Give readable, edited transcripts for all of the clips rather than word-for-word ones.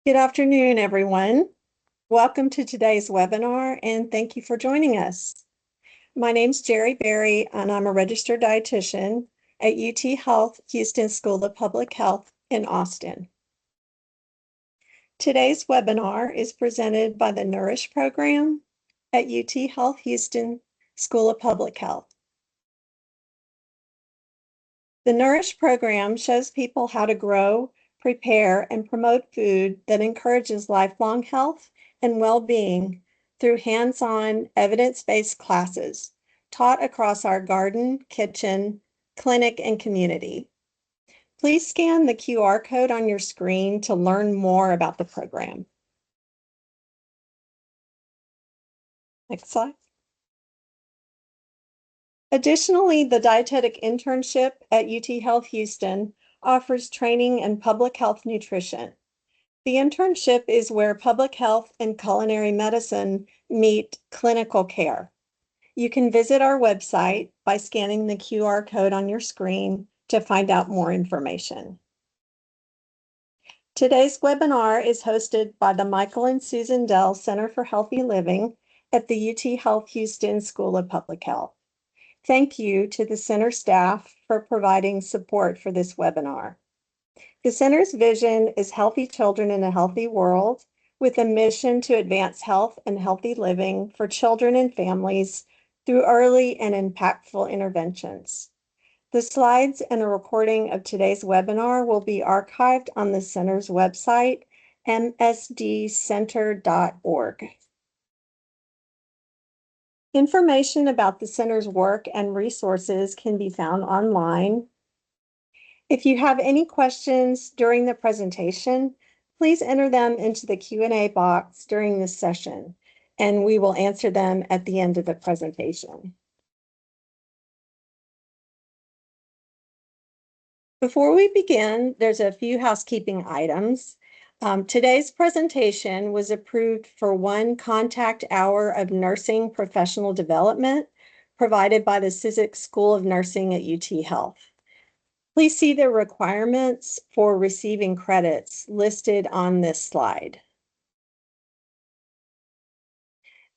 Good afternoon, everyone. Welcome to today's webinar, and thank you for joining us. My name's Jerry Berry, and I'm a registered dietitian at UT Health Houston School of Public Health in Austin. Today's webinar is presented by the Nourish Program at UT Health Houston School of Public Health. The Nourish Program shows people how to grow, prepare, and promote food that encourages lifelong health and well-being through hands-on, evidence-based classes taught across our garden, kitchen, clinic, and community. Please scan the QR code on your screen to learn more about the program. Next slide. Additionally, the dietetic internship at UT Health Houston offers training in public health nutrition. The internship is where public health and culinary medicine meet clinical care. You can visit our website by scanning the QR code on your screen to find out more information. Today's webinar is hosted by the Michael and Susan Dell Center for Healthy Living at the UT Health Houston School of Public Health. Thank you to the center staff for providing support for this webinar. The center's vision is healthy children in a healthy world, with a mission to advance health and healthy living for children and families through early and impactful interventions. The slides and a recording of today's webinar will be archived on the center's website, msdcenter.org. Information about the center's work and resources can be found online. If you have any questions during the presentation, please enter them into the Q&A box during this session, and we will answer them at the end of the presentation. Before we begin, there's a few housekeeping items. Today's presentation was approved for one contact hour of nursing professional development provided by the Cizik School of Nursing at UT Health. Please see the requirements for receiving credits listed on this slide.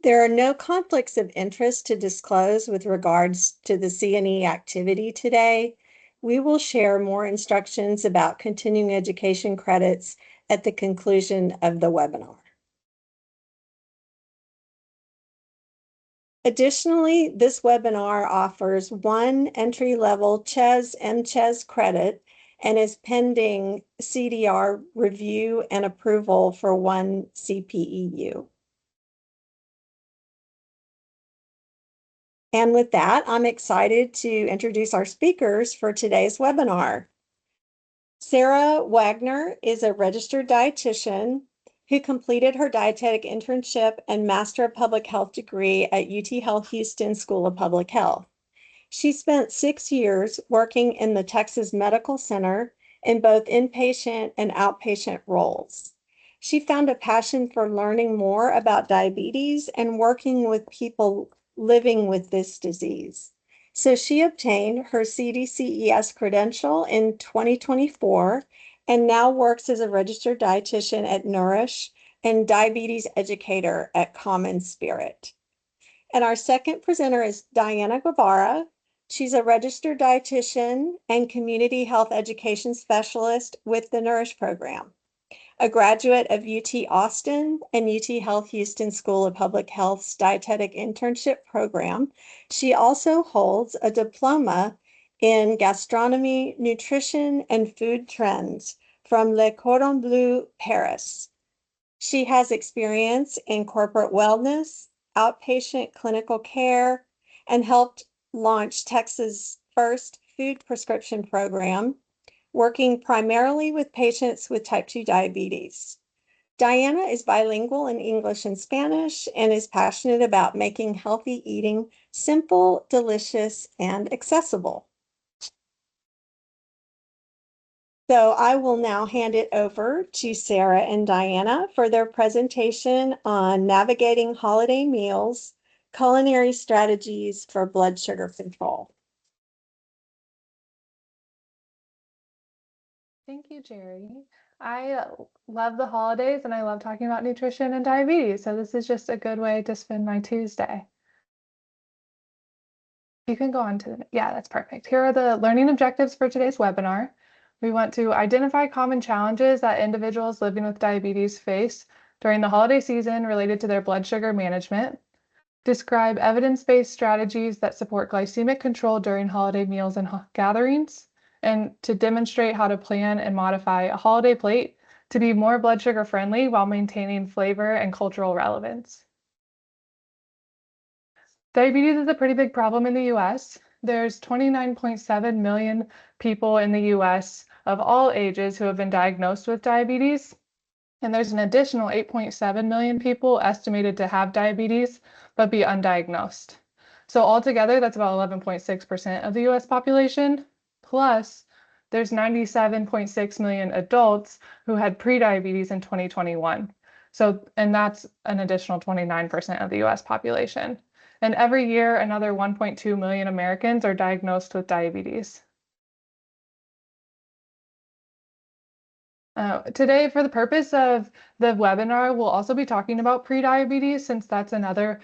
There are no conflicts of interest to disclose with regards to the CNE activity today. We will share more instructions about continuing education credits at the conclusion of the webinar. Additionally, this webinar offers one entry-level CHES/MCHES credit and is pending CDR review and approval for one CPEU. And with that, I'm excited to introduce our speakers for today's webinar. Sarah Wagner is a registered dietitian who completed her dietetic internship and Master of Public Health degree at UT Health Houston School of Public Health. She spent 6 years working in the Texas Medical Center in both inpatient and outpatient roles. She found a passion for learning more about diabetes and working with people living with this disease. So she obtained her CDCES credential in 2024 and now works as a registered dietitian at Nourish and diabetes educator at Common Spirit. And our second presenter is Diana Guevara. She's a registered dietitian and community health education specialist with the Nourish Program. A graduate of UT Austin and UT Health Houston School of Public Health's dietetic internship program, she also holds a diploma in gastronomy, nutrition, and food trends from Le Cordon Bleu Paris. She has experience in corporate wellness, outpatient clinical care, and helped launch Texas' first food prescription program, working primarily with patients with type 2 diabetes. Diana is bilingual in English and Spanish and is passionate about making healthy eating simple, delicious, and accessible. So I will now hand it over to Sarah and Diana for their presentation on navigating holiday meals, culinary strategies for blood sugar control. Thank you, Jerry. I love the holidays and I love talking about nutrition and diabetes, so this is just a good way to spend my Tuesday. You can go on to yeah, that's perfect. Here are the learning objectives for today's webinar. We want to identify common challenges that individuals living with diabetes face during the holiday season related to their blood sugar management. Describe evidence-based strategies that support glycemic control during holiday meals and gatherings, and to demonstrate how to plan and modify a holiday plate to be more blood sugar friendly while maintaining flavor and cultural relevance. Diabetes is a pretty big problem in the US. There's 29.7 million people in the US of all ages who have been diagnosed with diabetes. And there's an additional 8.7 million people estimated to have diabetes but be undiagnosed. So altogether, that's about 11.6% of the US population. Plus, there's 97.6 million adults who had prediabetes in 2021. So, and that's an additional 29% of the US population. And every year, another 1.2 million Americans are diagnosed with diabetes. Today, for the purpose of the webinar, we'll also be talking about prediabetes, since that's another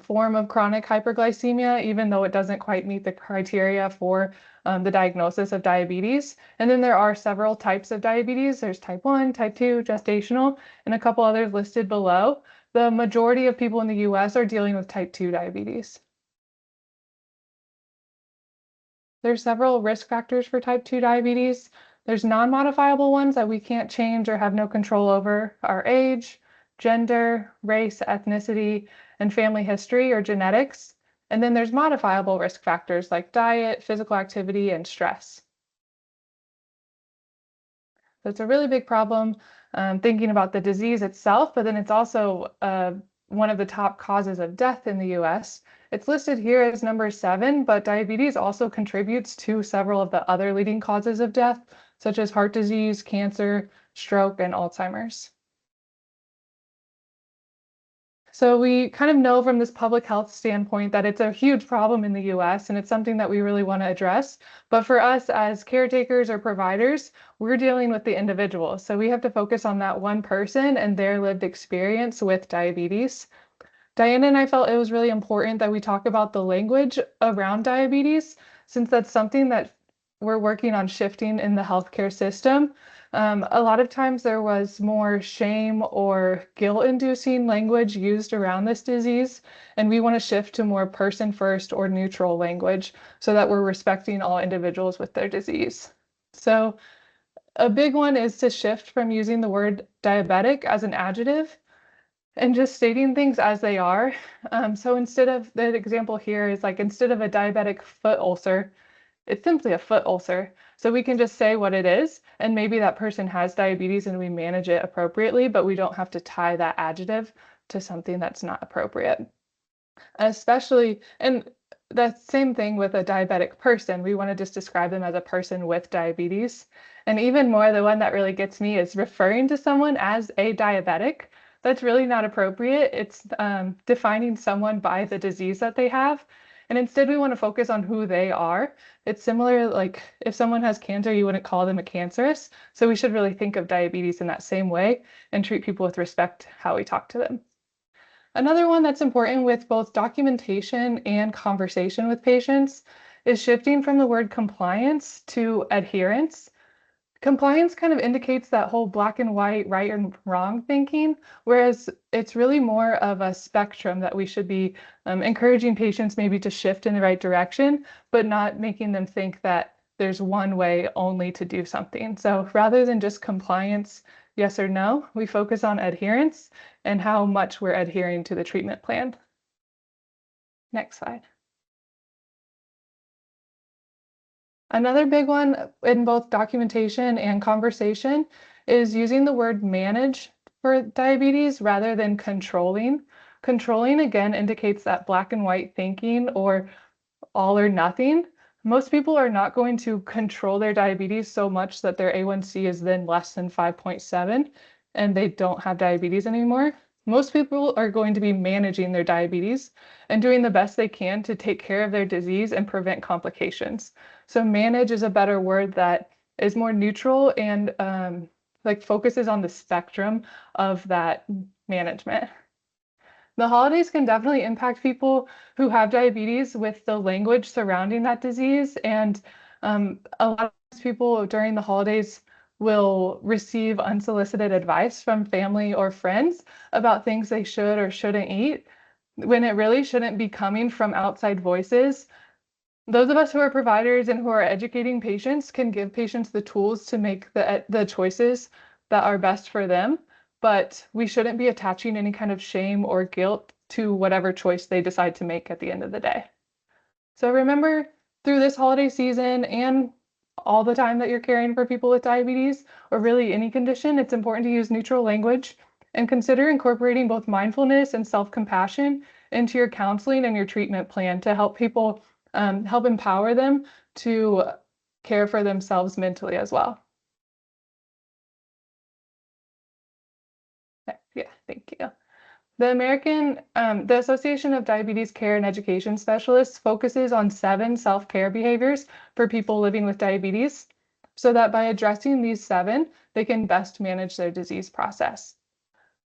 form of chronic hyperglycemia, even though it doesn't quite meet the criteria for the diagnosis of diabetes. And then there are several types of diabetes. There's type 1, type 2, gestational, and a couple others listed below. The majority of people in the US are dealing with type 2 diabetes. There's several risk factors for type 2 diabetes. There's non-modifiable ones that we can't change or have no control over: our age, gender, race, ethnicity, and family history or genetics. And then there's modifiable risk factors like diet, physical activity, and stress. So it's a really big problem thinking about the disease itself, but then it's also one of the top causes of death in the US. It's listed here as number 7, but diabetes also contributes to several of the other leading causes of death, such as heart disease, cancer, stroke, and Alzheimer's. So we kind of know from this public health standpoint that it's a huge problem in the US and it's something that we really want to address. But for us as caretakers or providers, we're dealing with the individual. So we have to focus on that one person and their lived experience with diabetes. Diana and I felt it was really important that we talk about the language around diabetes, since that's something that we're working on shifting in the healthcare system. A lot of times there was more shame or guilt-inducing language used around this disease, and we want to shift to more person-first or neutral language so that we're respecting all individuals with their disease. So a big one is to shift from using the word diabetic as an adjective and just stating things as they are. So instead of, the example here is like, instead of a diabetic foot ulcer, it's simply a foot ulcer. So we can just say what it is, and maybe that person has diabetes and we manage it appropriately, but we don't have to tie that adjective to something that's not appropriate. Especially, and the same thing with a diabetic person. We want to just describe them as a person with diabetes. And even more, the one that really gets me is referring to someone as a diabetic. That's really not appropriate. It's defining someone by the disease that they have. And instead, we want to focus on who they are. It's similar, like if someone has cancer, you wouldn't call them a cancerous. So we should really think of diabetes in that same way and treat people with respect how we talk to them. Another one that's important with both documentation and conversation with patients is shifting from the word compliance to adherence. Compliance kind of indicates that whole black and white, right and wrong thinking, whereas it's really more of a spectrum that we should be encouraging patients maybe to shift in the right direction, but not making them think that there's one way only to do something. So rather than just compliance, yes or no, we focus on adherence and how much we're adhering to the treatment plan. Next slide. Another big one in both documentation and conversation is using the word manage for diabetes rather than controlling. Controlling, again, indicates that black and white thinking or all or nothing. Most people are not going to control their diabetes so much that their A1C is then less than 5.7 and they don't have diabetes anymore. Most people are going to be managing their diabetes and doing the best they can to take care of their disease and prevent complications. So manage is a better word that is more neutral and like focuses on the spectrum of that management. The holidays can definitely impact people who have diabetes with the language surrounding that disease. And a lot of people during the holidays will receive unsolicited advice from family or friends about things they should or shouldn't eat, when it really shouldn't be coming from outside voices. Those of us who are providers and who are educating patients can give patients the tools to make the choices that are best for them, but we shouldn't be attaching any kind of shame or guilt to whatever choice they decide to make at the end of the day. So remember, through this holiday season and all the time that you're caring for people with diabetes or really any condition, it's important to use neutral language and consider incorporating both mindfulness and self-compassion into your counseling and your treatment plan to help people, help empower them to care for themselves mentally as well. Yeah, thank you. The Association of Diabetes Care and Education Specialists focuses on 7 self-care behaviors for people living with diabetes, so that by addressing these 7, they can best manage their disease process.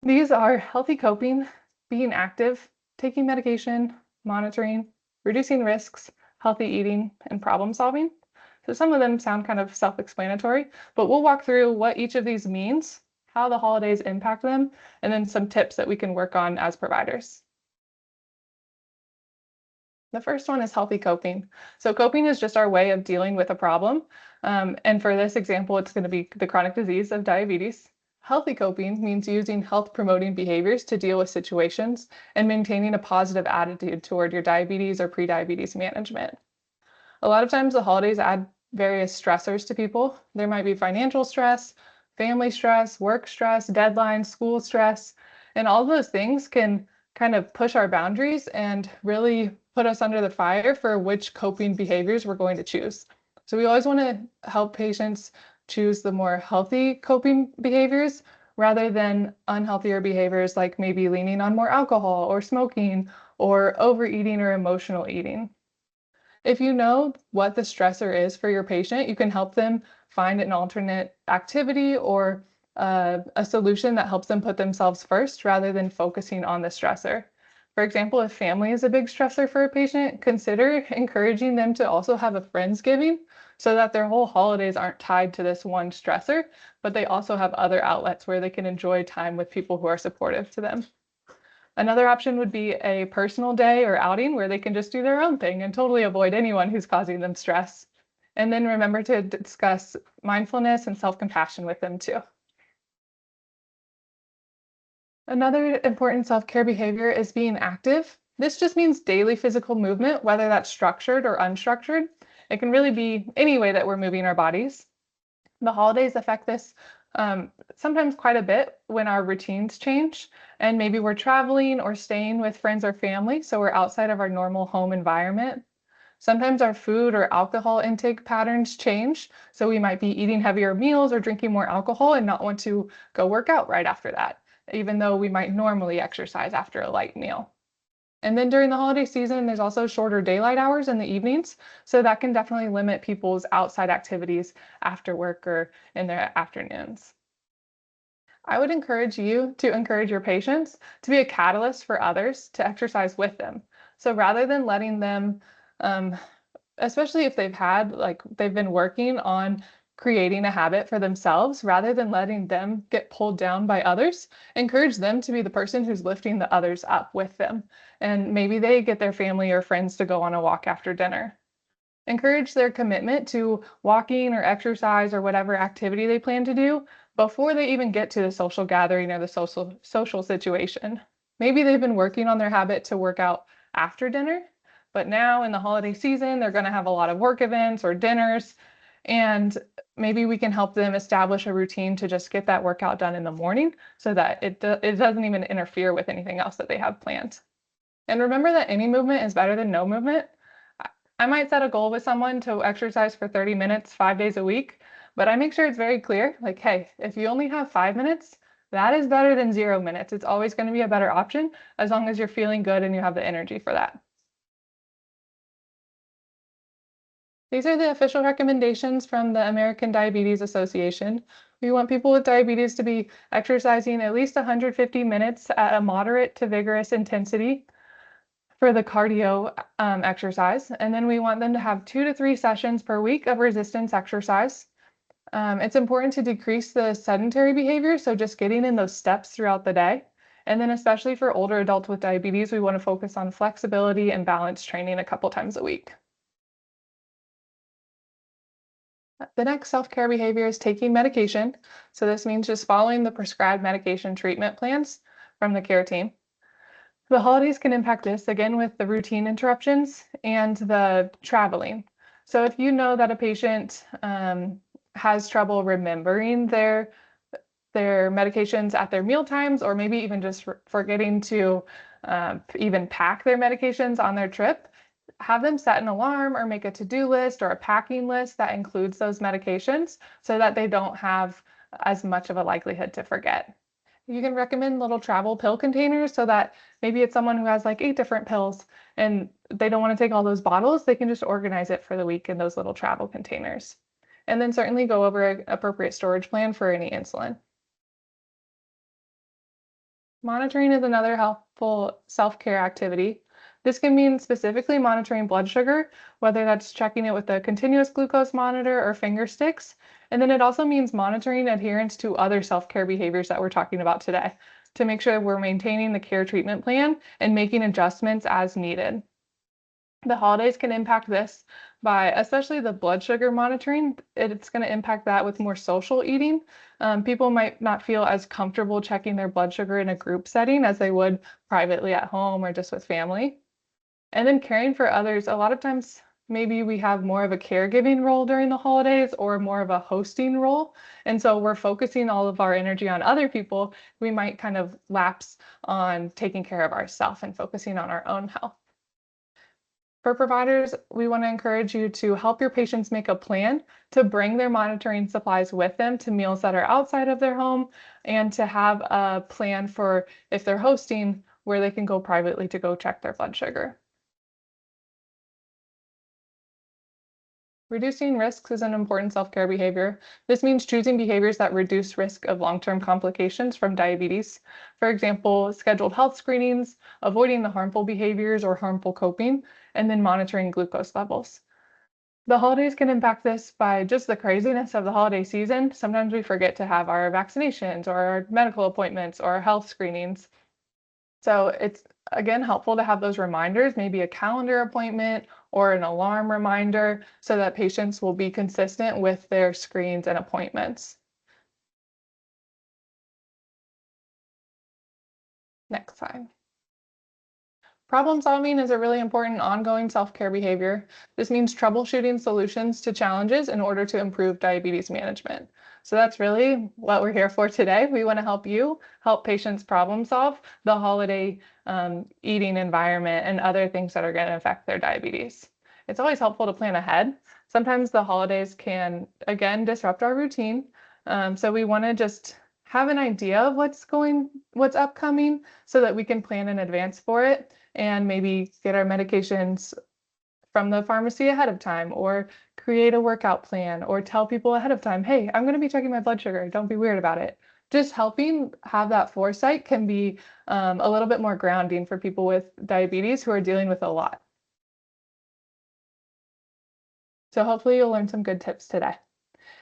These are healthy coping, being active, taking medication, monitoring, reducing risks, healthy eating, and problem solving. So some of them sound kind of self-explanatory, but we'll walk through what each of these means, how the holidays impact them, and then some tips that we can work on as providers. The first one is healthy coping. So coping is just our way of dealing with a problem. And for this example, it's going to be the chronic disease of diabetes. Healthy coping means using health-promoting behaviors to deal with situations and maintaining a positive attitude toward your diabetes or prediabetes management. A lot of times the holidays add various stressors to people. There might be financial stress, family stress, work stress, deadlines, school stress, and all of those things can kind of push our boundaries and really put us under the fire for which coping behaviors we're going to choose. So we always want to help patients choose the more healthy coping behaviors rather than unhealthier behaviors like maybe leaning on more alcohol or smoking or overeating or emotional eating. If you know what the stressor is for your patient, you can help them find an alternate activity or a solution that helps them put themselves first rather than focusing on the stressor. For example, if family is a big stressor for a patient, consider encouraging them to also have a Friendsgiving so that their whole holidays aren't tied to this one stressor, but they also have other outlets where they can enjoy time with people who are supportive to them. Another option would be a personal day or outing where they can just do their own thing and totally avoid anyone who's causing them stress. And then remember to discuss mindfulness and self-compassion with them too. Another important self-care behavior is being active. This just means daily physical movement, whether that's structured or unstructured. It can really be any way that we're moving our bodies. The holidays affect this sometimes quite a bit when our routines change and maybe we're traveling or staying with friends or family, so we're outside of our normal home environment. Sometimes our food or alcohol intake patterns change, so we might be eating heavier meals or drinking more alcohol and not want to go work out right after that, even though we might normally exercise after a light meal. And then during the holiday season, there's also shorter daylight hours in the evenings, so that can definitely limit people's outside activities after work or in their afternoons. I would encourage you to encourage your patients to be a catalyst for others to exercise with them. So rather than letting them, especially if they've been working on creating a habit for themselves, rather than letting them get pulled down by others, encourage them to be the person who's lifting the others up with them. And maybe they get their family or friends to go on a walk after dinner. Encourage their commitment to walking or exercise or whatever activity they plan to do before they even get to the social gathering or the social situation. Maybe they've been working on their habit to work out after dinner, but now in the holiday season, they're going to have a lot of work events or dinners, and maybe we can help them establish a routine to just get that workout done in the morning so that it doesn't even interfere with anything else that they have planned. And remember that any movement is better than no movement. I might set a goal with someone to exercise for 30 minutes, 5 days a week, but I make sure it's very clear, like, hey, if you only have 5 minutes, that is better than 0 minutes. It's always going to be a better option as long as you're feeling good and you have the energy for that. These are the official recommendations from the American Diabetes Association. We want people with diabetes to be exercising at least 150 minutes at a moderate to vigorous intensity for the cardio exercise. And then we want them to have 2 to 3 sessions per week of resistance exercise. It's important to decrease the sedentary behavior, so just getting in those steps throughout the day. And then especially for older adults with diabetes, we want to focus on flexibility and balance training a couple times a week. The next self-care behavior is taking medication. So this means just following the prescribed medication treatment plans from the care team. The holidays can impact this again with the routine interruptions and the traveling. So if you know that a patient has trouble remembering their medications at their meal times, or maybe even just forgetting to even pack their medications on their trip, have them set an alarm or make a to-do list or a packing list that includes those medications so that they don't have as much of a likelihood to forget. You can recommend little travel pill containers so that maybe it's someone who has like 8 different pills and they don't want to take all those bottles. They can just organize it for the week in those little travel containers. And then certainly go over an appropriate storage plan for any insulin. Monitoring is another helpful self-care activity. This can mean specifically monitoring blood sugar, whether that's checking it with a continuous glucose monitor or finger sticks. And then it also means monitoring adherence to other self-care behaviors that we're talking about today to make sure we're maintaining the care treatment plan and making adjustments as needed. The holidays can impact this by, especially the blood sugar monitoring. It's going to impact that with more social eating. People might not feel as comfortable checking their blood sugar in a group setting as they would privately at home or just with family. And then caring for others, a lot of times maybe we have more of a caregiving role during the holidays or more of a hosting role. And so we're focusing all of our energy on other people. We might kind of lapse on taking care of ourselves and focusing on our own health. For providers, we want to encourage you to help your patients make a plan to bring their monitoring supplies with them to meals that are outside of their home, and to have a plan for if they're hosting where they can go privately to go check their blood sugar. Reducing risks is an important self-care behavior. This means choosing behaviors that reduce risk of long-term complications from diabetes. For example, scheduled health screenings, avoiding the harmful behaviors or harmful coping, and then monitoring glucose levels. The holidays can impact this by just the craziness of the holiday season. Sometimes we forget to have our vaccinations or our medical appointments or our health screenings. So it's again helpful to have those reminders, maybe a calendar appointment or an alarm reminder, so that patients will be consistent with their screens and appointments. Next slide. Problem solving is a really important ongoing self-care behavior. This means troubleshooting solutions to challenges in order to improve diabetes management. So that's really what we're here for today. We want to help you help patients problem solve the holiday eating environment and other things that are going to affect their diabetes. It's always helpful to plan ahead. Sometimes the holidays can, again, disrupt our routine. So we want to just have an idea of what's upcoming so that we can plan in advance for it and maybe get our medications from the pharmacy ahead of time, or create a workout plan, or tell people ahead of time, hey, I'm going to be checking my blood sugar. Don't be weird about it. Just helping have that foresight can be a little bit more grounding for people with diabetes who are dealing with a lot. So hopefully you'll learn some good tips today.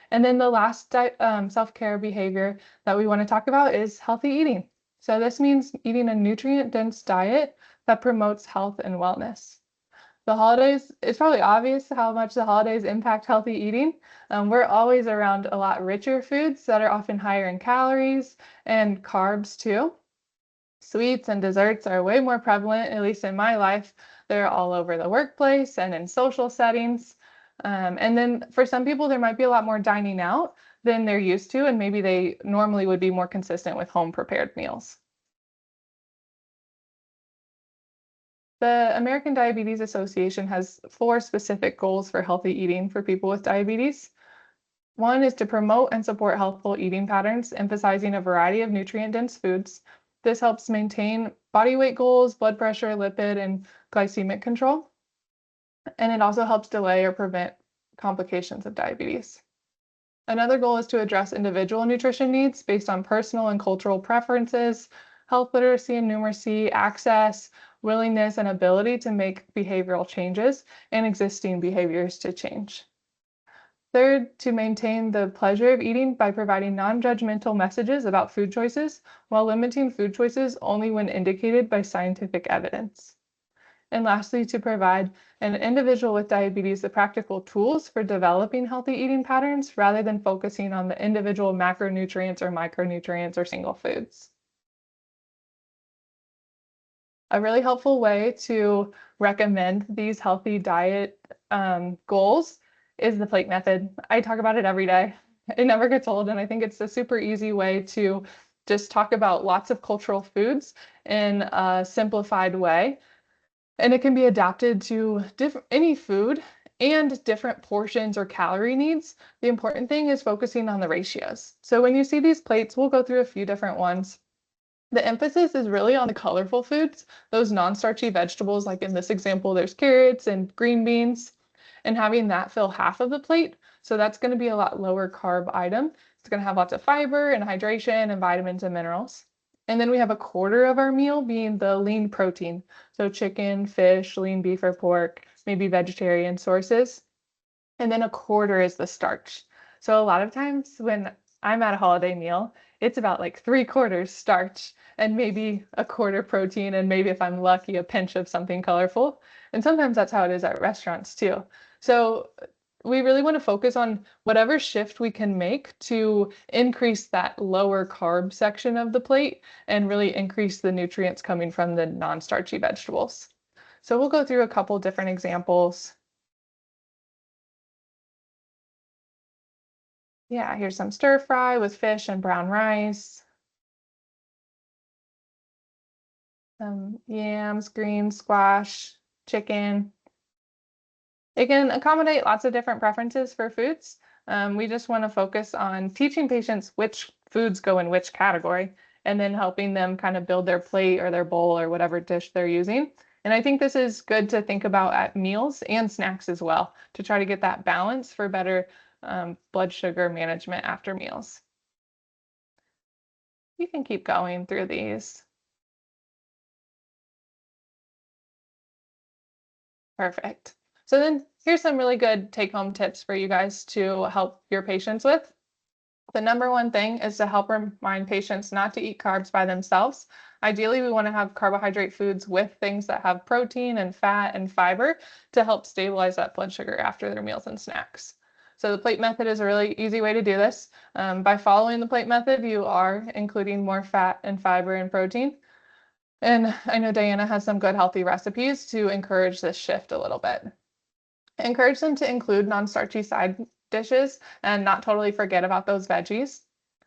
And then the last self-care behavior that we want to talk about is healthy eating. So this means eating a nutrient-dense diet that promotes health and wellness. The holidays, it's probably obvious how much the holidays impact healthy eating. We're always around a lot richer foods that are often higher in calories and carbs too. Sweets and desserts are way more prevalent, at least in my life. They're all over the workplace and in social settings. And then for some people, there might be a lot more dining out than they're used to, and maybe they normally would be more consistent with home prepared meals. The American Diabetes Association has 4 specific goals for healthy eating for people with diabetes. One is to promote and support healthful eating patterns, emphasizing a variety of nutrient-dense foods. This helps maintain body weight goals, blood pressure, lipid, and glycemic control. And it also helps delay or prevent complications of diabetes. Another goal is to address individual nutrition needs based on personal and cultural preferences, health literacy and numeracy, access, willingness, and ability to make behavioral changes, and existing behaviors to change. Third, to maintain the pleasure of eating by providing non-judgmental messages about food choices while limiting food choices only when indicated by scientific evidence. And lastly, to provide an individual with diabetes the practical tools for developing healthy eating patterns rather than focusing on the individual macronutrients or micronutrients or single foods. A really helpful way to recommend these healthy diet goals is the plate method. I talk about it every day. It never gets old, and I think it's a super easy way to just talk about lots of cultural foods in a simplified way. And it can be adapted to any food and different portions or calorie needs. The important thing is focusing on the ratios. So when you see these plates, we'll go through a few different ones. The emphasis is really on the colorful foods, those non-starchy vegetables, like in this example, there's carrots and green beans, and having that fill half of the plate. So that's going to be a lot lower carb item. It's going to have lots of fiber and hydration and vitamins and minerals. And then we have a quarter of our meal being the lean protein. So chicken, fish, lean beef or pork, maybe vegetarian sources. And then a quarter is the starch. So a lot of times when I'm at a holiday meal, it's about like 3/4 starch and maybe a quarter protein, and maybe if I'm lucky, a pinch of something colorful. And sometimes that's how it is at restaurants too. So we really want to focus on whatever shift we can make to increase that lower carb section of the plate and really increase the nutrients coming from the non-starchy vegetables. So we'll go through a couple different examples. Yeah, here's some stir fry with fish and brown rice, some yams, greens, squash, chicken. It can accommodate lots of different preferences for foods. We just want to focus on teaching patients which foods go in which category and then helping them kind of build their plate or their bowl or whatever dish they're using. And I think this is good to think about at meals and snacks as well to try to get that balance for better blood sugar management after meals. You can keep going through these. Perfect. So then here's some really good take-home tips for you guys to help your patients with. The number one thing is to help remind patients not to eat carbs by themselves. Ideally, we want to have carbohydrate foods with things that have protein and fat and fiber to help stabilize that blood sugar after their meals and snacks. So the plate method is a really easy way to do this. By following the plate method, you are including more fat and fiber and protein. And I know Diana has some good healthy recipes to encourage this shift a little bit. Encourage them to include non-starchy side dishes and not totally forget about those veggies.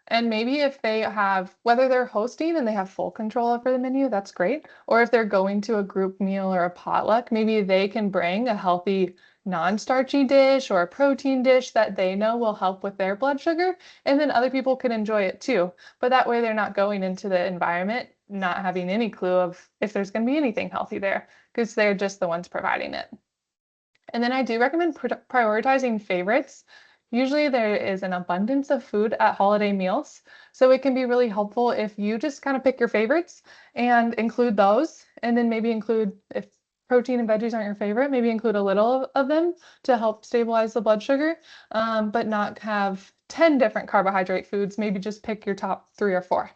And maybe if they have, whether they're hosting and they have full control over the menu, that's great. Or if they're going to a group meal or a potluck, maybe they can bring a healthy non-starchy dish or a protein dish that they know will help with their blood sugar. And then other people can enjoy it too. But that way they're not going into the environment not having any clue of if there's going to be anything healthy there because they're just the ones providing it. And then I do recommend prioritizing favorites. Usually there is an abundance of food at holiday meals, so it can be really helpful if you just kind of pick your favorites and include those, and then maybe include, if protein and veggies aren't your favorite, maybe include a little of them to help stabilize the blood sugar, but not have 10 different carbohydrate foods. Maybe just pick your top 3 or 4.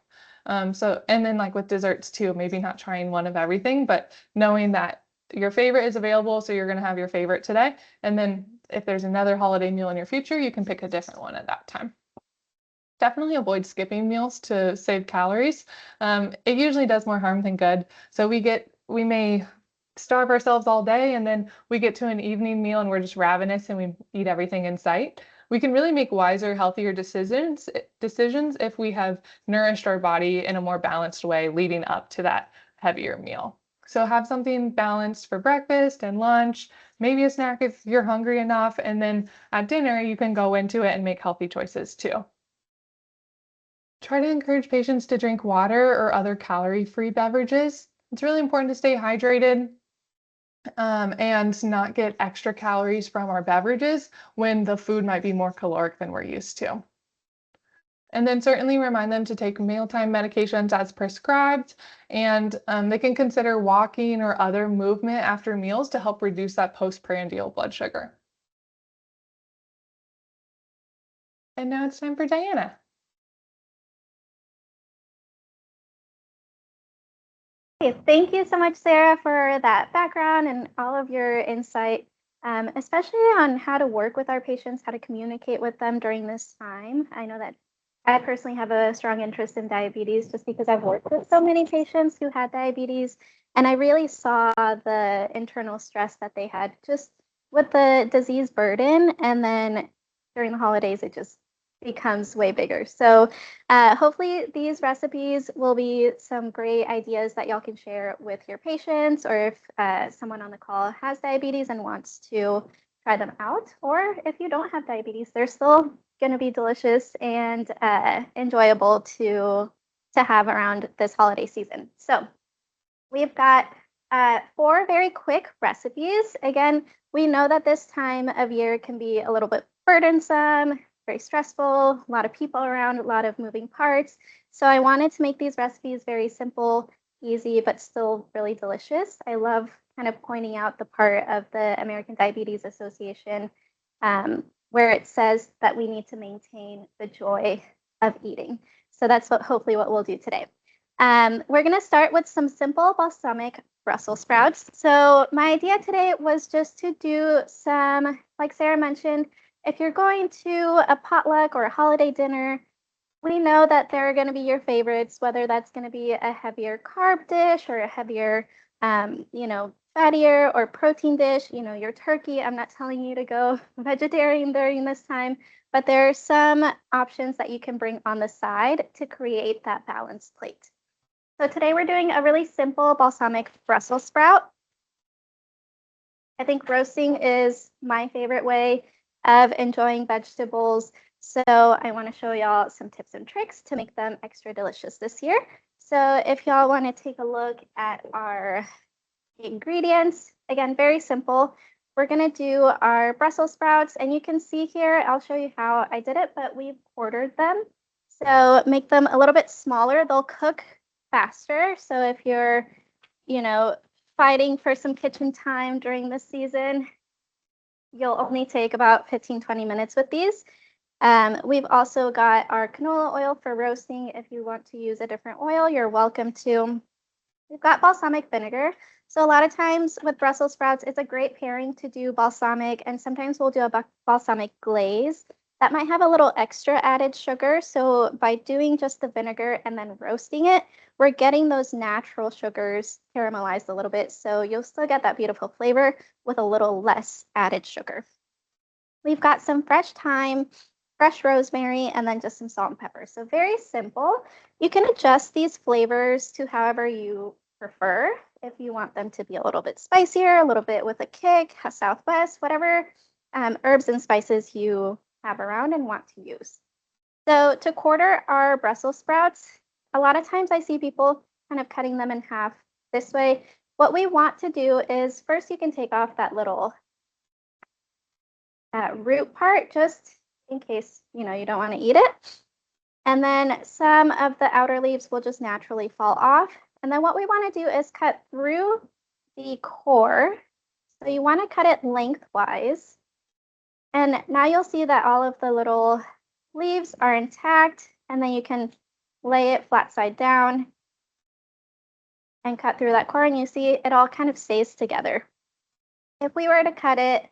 And then like with desserts too, maybe not trying one of everything, but knowing that your favorite is available, so you're going to have your favorite today. And then if there's another holiday meal in your future, you can pick a different one at that time. Definitely avoid skipping meals to save calories. It usually does more harm than good. So we may starve ourselves all day and then we get to an evening meal and we're just ravenous and we eat everything in sight. We can really make wiser, healthier decisions if we have nourished our body in a more balanced way leading up to that heavier meal. So have something balanced for breakfast and lunch, maybe a snack if you're hungry enough, and then at dinner you can go into it and make healthy choices too. Try to encourage patients to drink water or other calorie-free beverages. It's really important to stay hydrated. and not get extra calories from our beverages when the food might be more caloric than we're used to. And then certainly remind them to take mealtime medications as prescribed, and they can consider walking or other movement after meals to help reduce that postprandial blood sugar. And now it's time for Diana. Okay, thank you so much, Sarah, for that background and all of your insight, especially on how to work with our patients, how to communicate with them during this time. I know that I personally have a strong interest in diabetes just because I've worked with so many patients who had diabetes, and I really saw the internal stress that they had just with the disease burden. And then during the holidays, it just becomes way bigger. So hopefully these recipes will be some great ideas that y'all can share with your patients, or if someone on the call has diabetes and wants to try them out, or if you don't have diabetes, they're still going to be delicious and enjoyable to have around this holiday season. So we've got 4 very quick recipes. Again, we know that this time of year can be a little bit burdensome, very stressful, a lot of people around, a lot of moving parts. So I wanted to make these recipes very simple, easy, but still really delicious. I love kind of pointing out the part of the American Diabetes Association where it says that we need to maintain the joy of eating. So that's hopefully what we'll do today. We're going to start with some simple balsamic Brussels sprouts. So my idea today was just to do some, like Sarah mentioned, if you're going to a potluck or a holiday dinner, we know that there are going to be your favorites, whether that's going to be a heavier carb dish or a heavier, fattier or protein dish, your turkey. I'm not telling you to go vegetarian during this time, but there are some options that you can bring on the side to create that balanced plate. So today we're doing a really simple balsamic Brussels sprout. I think roasting is my favorite way of enjoying vegetables. So I want to show y'all some tips and tricks to make them extra delicious this year. So if y'all want to take a look at our ingredients, again, very simple. We're going to do our Brussels sprouts, and you can see here, I'll show you how I did it, but we've quartered them. So make them a little bit smaller. They'll cook faster. So if you're, fighting for some kitchen time during this season, you'll only take about 15-20 minutes with these. We've also got our canola oil for roasting. If you want to use a different oil, you're welcome to. We've got balsamic vinegar. So a lot of times with Brussels sprouts, it's a great pairing to do balsamic, and sometimes we'll do a balsamic glaze that might have a little extra added sugar. So by doing just the vinegar and then roasting it, we're getting those natural sugars caramelized a little bit. So you'll still get that beautiful flavor with a little less added sugar. We've got some fresh thyme, fresh rosemary, and then just some salt and pepper. So very simple. You can adjust these flavors to however you prefer. If you want them to be a little bit spicier, a little bit with a kick, a Southwest, whatever herbs and spices you have around and want to use. So to quarter our Brussels sprouts, a lot of times I see people kind of cutting them in half this way. What we want to do is first you can take off that little root part just in case you don't want to eat it. And then some of the outer leaves will just naturally fall off. And then what we want to do is cut through the core. So you want to cut it lengthwise. And now you'll see that all of the little leaves are intact, and then you can lay it flat side down and cut through that core, and you see it all kind of stays together. If we were to cut it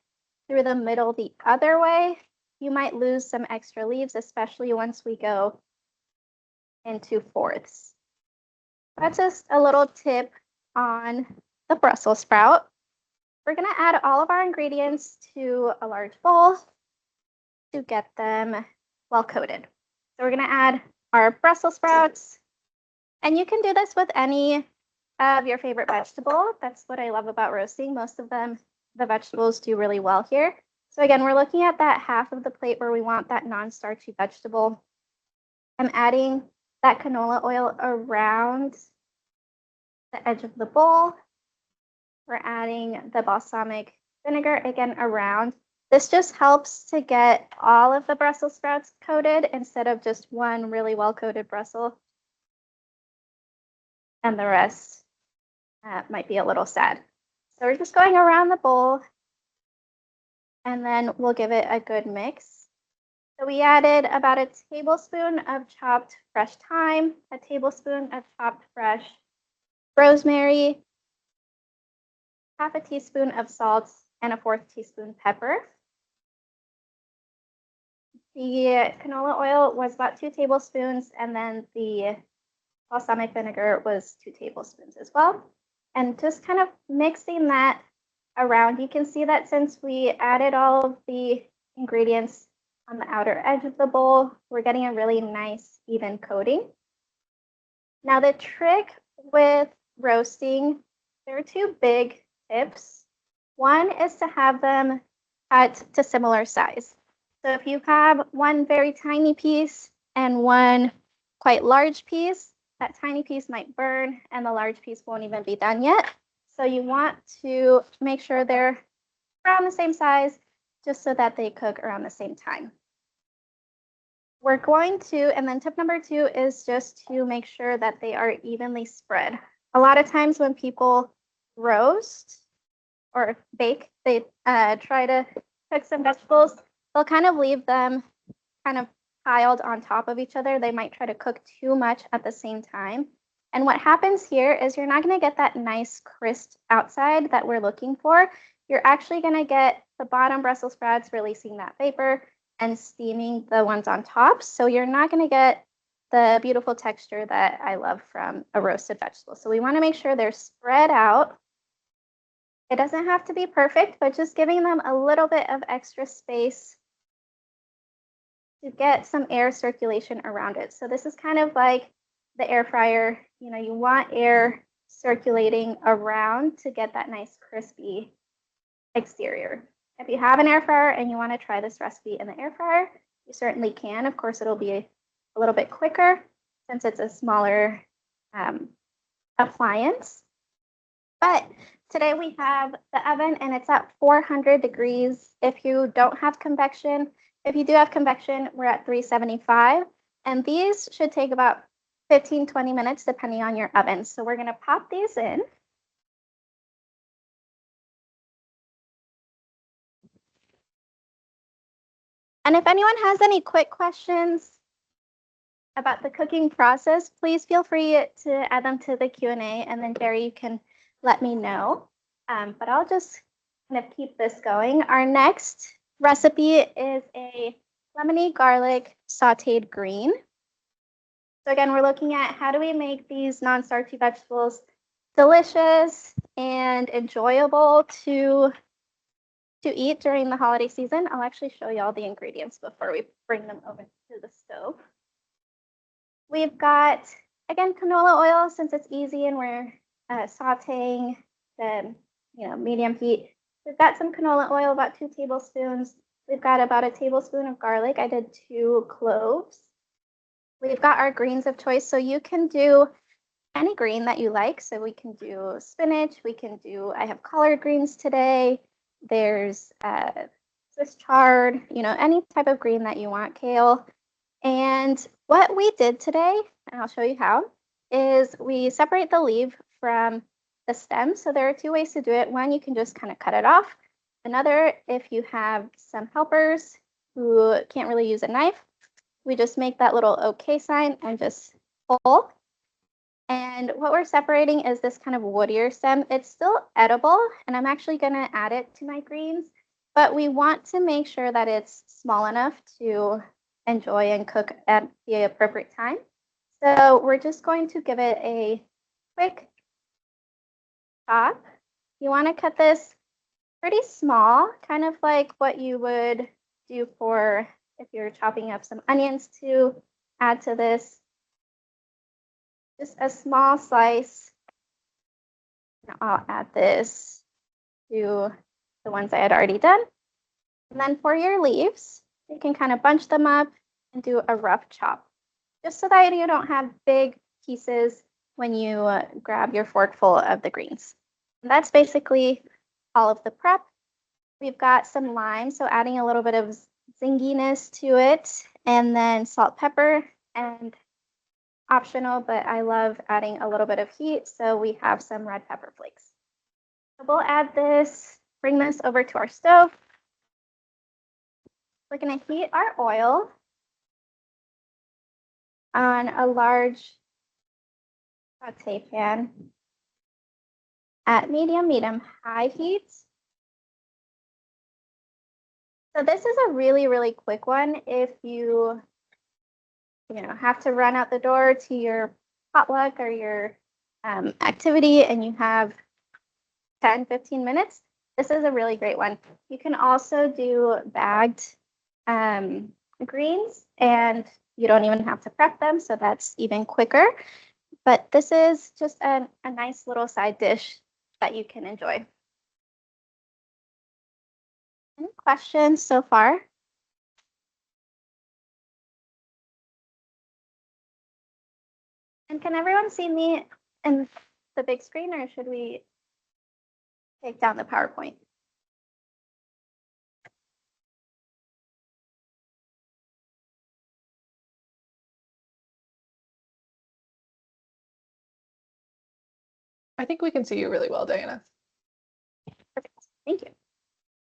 through the middle the other way, you might lose some extra leaves, especially once we go into fourths. That's just a little tip on the Brussels sprout. We're going to add all of our ingredients to a large bowl to get them well coated. So we're going to add our Brussels sprouts, and you can do this with any of your favorite vegetable. That's what I love about roasting. Most of them, the vegetables do really well here. So again, we're looking at that half of the plate where we want that non-starchy vegetable. I'm adding that canola oil around the edge of the bowl. we're adding the balsamic vinegar again around. This just helps to get all of the Brussels sprouts coated instead of just one really well-coated Brussels. And the rest might be a little sad. So we're just going around the bowl, and then we'll give it a good mix. So we added about a tablespoon of chopped fresh thyme, a tablespoon of chopped fresh rosemary, half a teaspoon of salt, and a 1/4 teaspoon pepper. The canola oil was about 2 tablespoons, and then the balsamic vinegar was 2 tablespoons as well. And just kind of mixing that around, you can see that since we added all of the ingredients on the outer edge of the bowl, we're getting a really nice even coating. Now the trick with roasting, there are 2 big tips. One is to have them cut to similar size. So if you have one very tiny piece and one quite large piece, that tiny piece might burn and the large piece won't even be done yet. So you want to make sure they're around the same size just so that they cook around the same time. We're going to, and then tip number 2 is just to make sure that they are evenly spread. A lot of times when people roast or bake, they try to cook some vegetables, they'll kind of leave them kind of piled on top of each other. They might try to cook too much at the same time. And what happens here is you're not going to get that nice crisp outside that we're looking for. You're actually going to get the bottom Brussels sprouts releasing that vapor and steaming the ones on top. So you're not going to get the beautiful texture that I love from a roasted vegetable. So we want to make sure they're spread out. It doesn't have to be perfect, but just giving them a little bit of extra space to get some air circulation around it. So this is kind of like the air fryer. You know, you want air circulating around to get that nice crispy exterior. If you have an air fryer and you want to try this recipe in the air fryer, you certainly can. Of course, it'll be a little bit quicker since it's a smaller appliance. But today we have the oven and it's at 400 degrees. If you don't have convection, if you do have convection, we're at 375. And these should take about 15-20 minutes depending on your oven. So we're going to pop these in. And if anyone has any quick questions about the cooking process, please feel free to add them to the Q&A, and then Barry, you can let me know. But I'll just kind of keep this going. Our next recipe is a lemony garlic sauteed green. So again, we're looking at how do we make these non-starchy vegetables delicious and enjoyable to eat during the holiday season. I'll actually show you all the ingredients before we bring them over to the stove. We've got, again, canola oil since it's easy and we're sauteing the medium heat. We've got some canola oil, about 2 tablespoons. We've got about a tablespoon of garlic. I did 2 cloves. We've got our greens of choice. So you can do any green that you like. So we can do spinach. We can do, I have collard greens today. There's Swiss chard, any type of green that you want, kale. And what we did today, and I'll show you how, is we separate the leaf from the stem. So there are 2 ways to do it. One, you can just kind of cut it off. Another, if you have some helpers who can't really use a knife, we just make that little OK sign and just pull. And what we're separating is this kind of woodier stem. It's still edible, and I'm actually going to add it to my greens, but we want to make sure that it's small enough to enjoy and cook at the appropriate time. So we're just going to give it a quick chop. You want to cut this pretty small, kind of like what you would do for if you're chopping up some onions to add to this. Just a small slice. I'll add this to the ones I had already done. And then for your leaves, you can kind of bunch them up and do a rough chop, just so that you don't have big pieces when you grab your fork full of the greens. And that's basically all of the prep. We've got some lime, so adding a little bit of zinginess to it, and then salt, pepper, and optional, but I love adding a little bit of heat, so we have some red pepper flakes. So we'll add this, bring this over to our stove. We're going to heat our oil on a large saute pan at medium high heat. So this is a really quick one if you have to run out the door to your potluck or your activity and you have 10-15 minutes. This is a really great one. You can also do bagged greens and you don't even have to prep them, so that's even quicker. But this is just a nice little side dish that you can enjoy. Any questions so far? And can everyone see me in the big screen, or should we take down the PowerPoint? I think we can see you really well, Diana. Perfect. Thank you.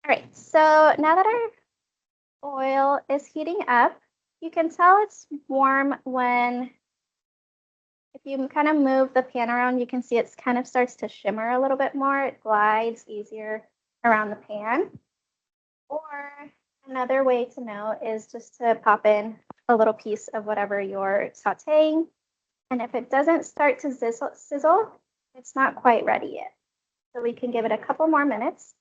All right, so now that our oil is heating up, you can tell it's warm when, if you kind of move the pan around, you can see it kind of starts to shimmer a little bit more. It glides easier around the pan. Or another way to know is just to pop in a little piece of whatever you're sauteing. And if it doesn't start to sizzle, it's not quite ready yet. So we can give it a couple more minutes.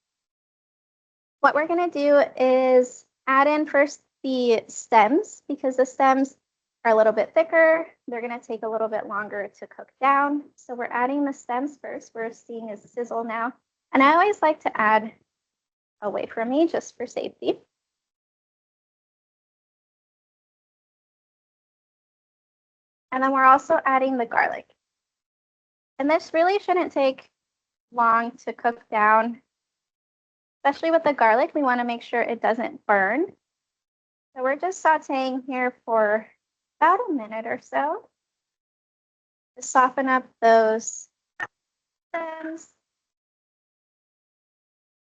What we're going to do is add in first the stems, because the stems are a little bit thicker. They're going to take a little bit longer to cook down. So we're adding the stems first. We're seeing a sizzle now. And I always like to add away from me just for safety. And then we're also adding the garlic. And this really shouldn't take long to cook down. Especially with the garlic, we want to make sure it doesn't burn. So we're just sauteing here for about a minute or so to soften up those stems